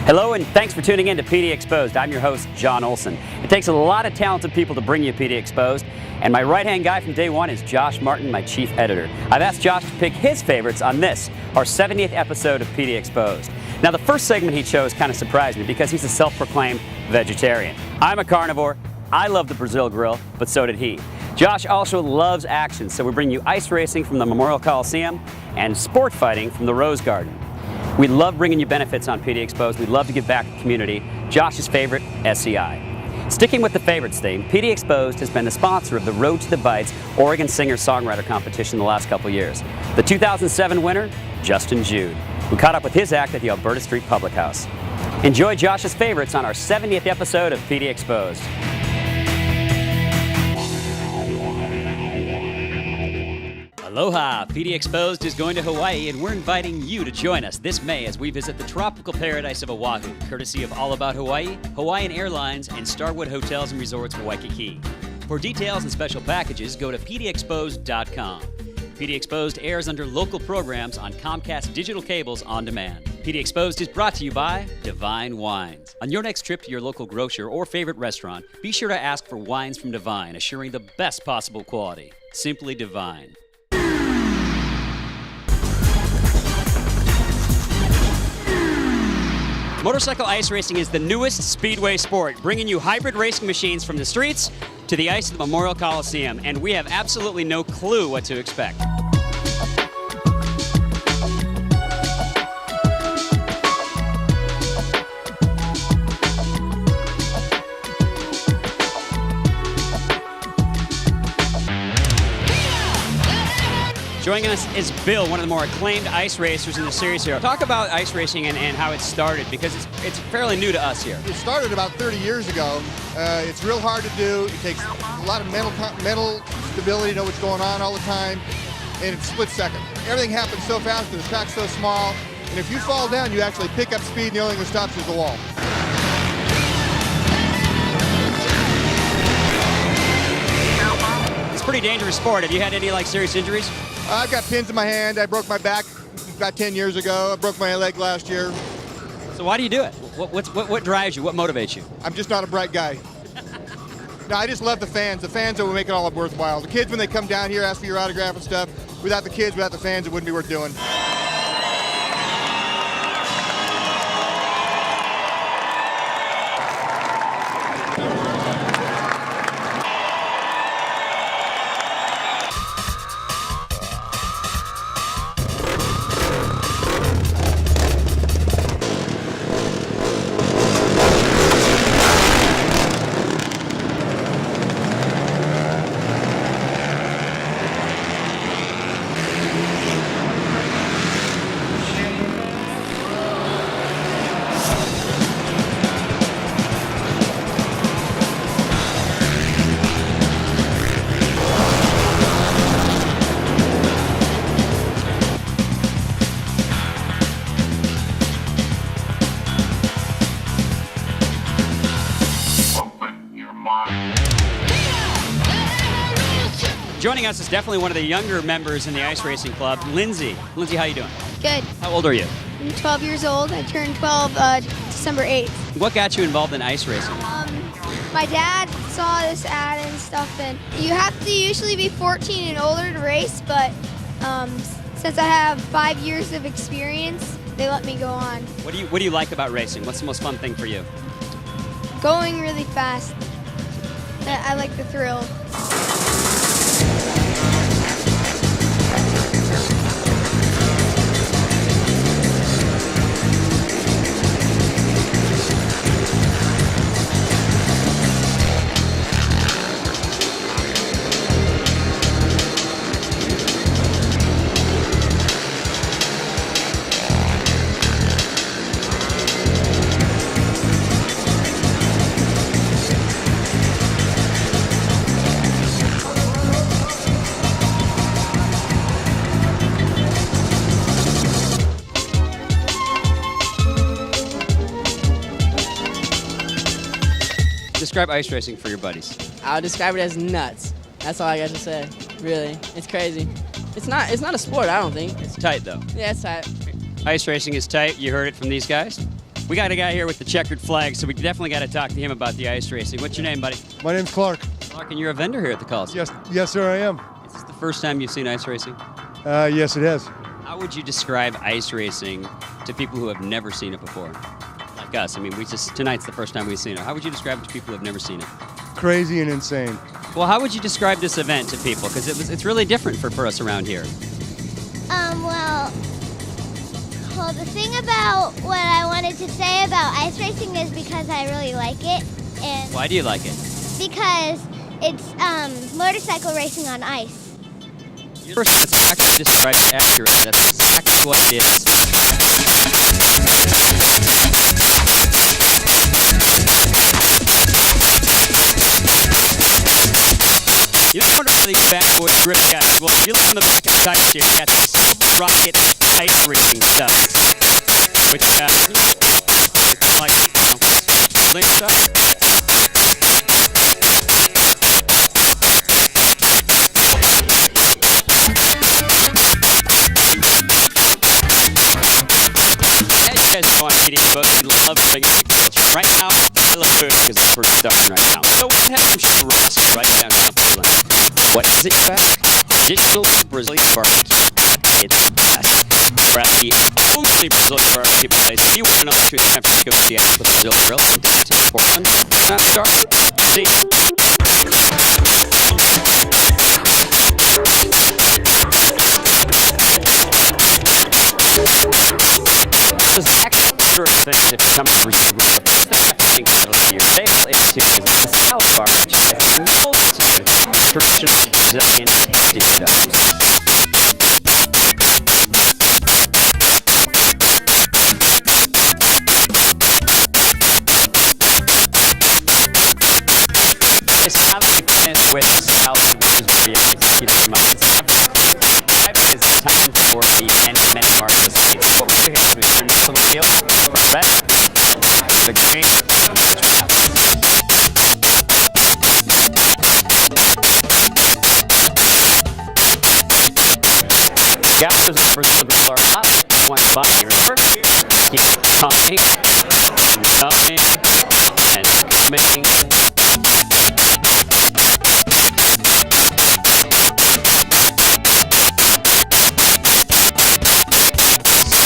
Hello and thanks for tuning in to PDXposed. I'm your host, John Olson. It takes a lot of talented people to bring you PDXposed, and my right-hand guy from day one is Josh Martin, my chief editor. I've asked Josh to pick his favorites on this, our 70th episode of PDXposed. Now, the first segment he chose kind of surprised me because he's a self-proclaimed vegetarian. I'm a carnivore. I love the Brazil grill, but so did he. Josh also loves action, so we bring you ice racing from the Memorial Coliseum and sport fighting from the Rose Garden. We love bringing you benefits on PDXposed. We love to give back to the community. Josh's favorite, SEI. Sticking with the favorites theme, PDXposed has been the sponsor of the Road to the Bites Oregon Singer-Songwriter Competition the last couple years. The 2007 winner, Justin Jude, who caught up with his act at the Alberta Street Public House. Enjoy Josh's favorites on our 70th episode of PDXposed. Aloha! PDXposed is going to Hawaii, and we're inviting you to join us this May as we visit the tropical paradise of Oahu, courtesy of All About Hawaii, Hawaiian Airlines, and Starwood Hotels and Resorts Waikiki. For details and special packages, go to PDXposed.com. PDXposed airs under local programs on Comcast digital cables on demand. PDXposed is brought to you by Divine Wines. On your next trip to your local grocer or favorite restaurant, be sure to ask for wines from Divine, assuring the best possible quality. Simply Divine. Motorcycle ice racing is the newest speedway sport, bringing you hybrid racing machines from the streets to the ice of the Memorial Coliseum, and we have absolutely no clue what to expect. Joining us is Bill, one of the more acclaimed ice racers in the series here. Talk about ice racing and how it started, because it's fairly new to us here. It started about 30 years ago. It's real hard to do. It takes a lot of mental stability to know what's going on all the time, and it's split second. Everything happens so fast because the track's so small, and if you fall down, you actually pick up speed, and the only thing that stops is the wall. It's a pretty dangerous sport. Have you had any serious injuries? I've got pins in my hand. I broke my back about 10 years ago. I broke my leg last year. So why do you do it? What drives you? What motivates you? I'm just not a bright guy. No, I just love the fans. The fans that will make it all worthwhile. The kids, when they come down here, ask for your autograph and stuff. Without the kids, without the fans, it wouldn't be worth doing. Joining us is definitely one of the younger members in the ice racing club, Lindsay. Lindsay, how you doing? Good. How old are you? I'm 12 years old. I turned 12 December 8th. What got you involved in ice racing? My dad saw this ad and stuff, and you have to usually be 14 and older to race, but since I have 5 years of experience, they let me go on. What do you like about racing? What's the most fun thing for you? Going really fast. I like the thrill. Describe ice racing for your buddies. I'll describe it as nuts. That's all I got to say. Really, it's crazy. It's not a sport, I don't think. It's tight though. Yeah, it's tight. Ice racing is tight. You heard it from these guys. We got a guy here with the checkered flag, so we definitely got to talk to him about the ice racing. What's your name, buddy? My name's Clark. Clark, and you're a vendor here at the Coliseum. Yes, sir, I am. Is this the first time you've seen ice racing? Yes, it has. How would you describe ice racing to people who have never seen it before? Like us. I mean, tonight's the first time we've seen it. How would you describe it to people who have never seen it? Crazy and insane. Well, how would you describe this event to people? Because it's really different for us around here. Well, the thing about what I wanted to say about ice racing is because I really like it. And Why do you like it? because it's motorcycle racing on ice. First, let's actually describe it accurately. That's exactly what it is. You don't want to really go back to what you really got. Well, if you look on the back of the ice here, you got this rocket ice racing stuff. Which, it's like, sling stuff. As you guys know, on PDXposed, we love bringing the culture. Right now, I love food because that's where we're starting right now. So we'll have some churrasco right downtown Portland. What is it, Fast? Digital Brazilian barbecue. It's the best. We're at the only Brazilian barbecue place. If you want to know the truth, you have to go see the Brazil Grill in downtown Portland. See. There's actually sort of things if you come to Brazil. The first thing you have to think about of your sale into is the salad bar, which has a multitude of traditional Brazilian tasty stuff. It's not like this with salad, which is where you come up with salad. It's time for the many marks of the what we do here is we turn this on the wheel, red, the green, gathers of Brazil are hot, one body reverse, keep coming, and coming.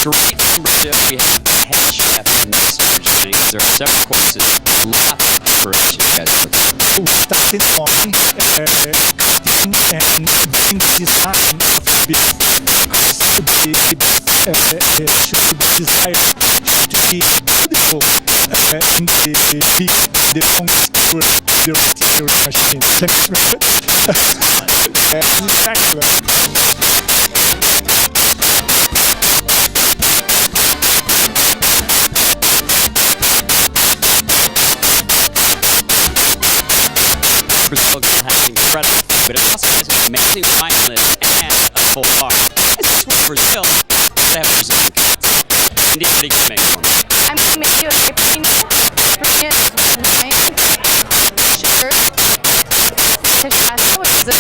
Straight from Brazil, we have the head chef in this thing. There are several courses, lots of preparation, guys. Starting on cutting and doing design should be desired to be beautiful in the rotary machine. Brazil has incredible food, but it also has an amazing wine list and a full bar. This is where Brazil has Brazilian cuts. Indeed, what do you make for me?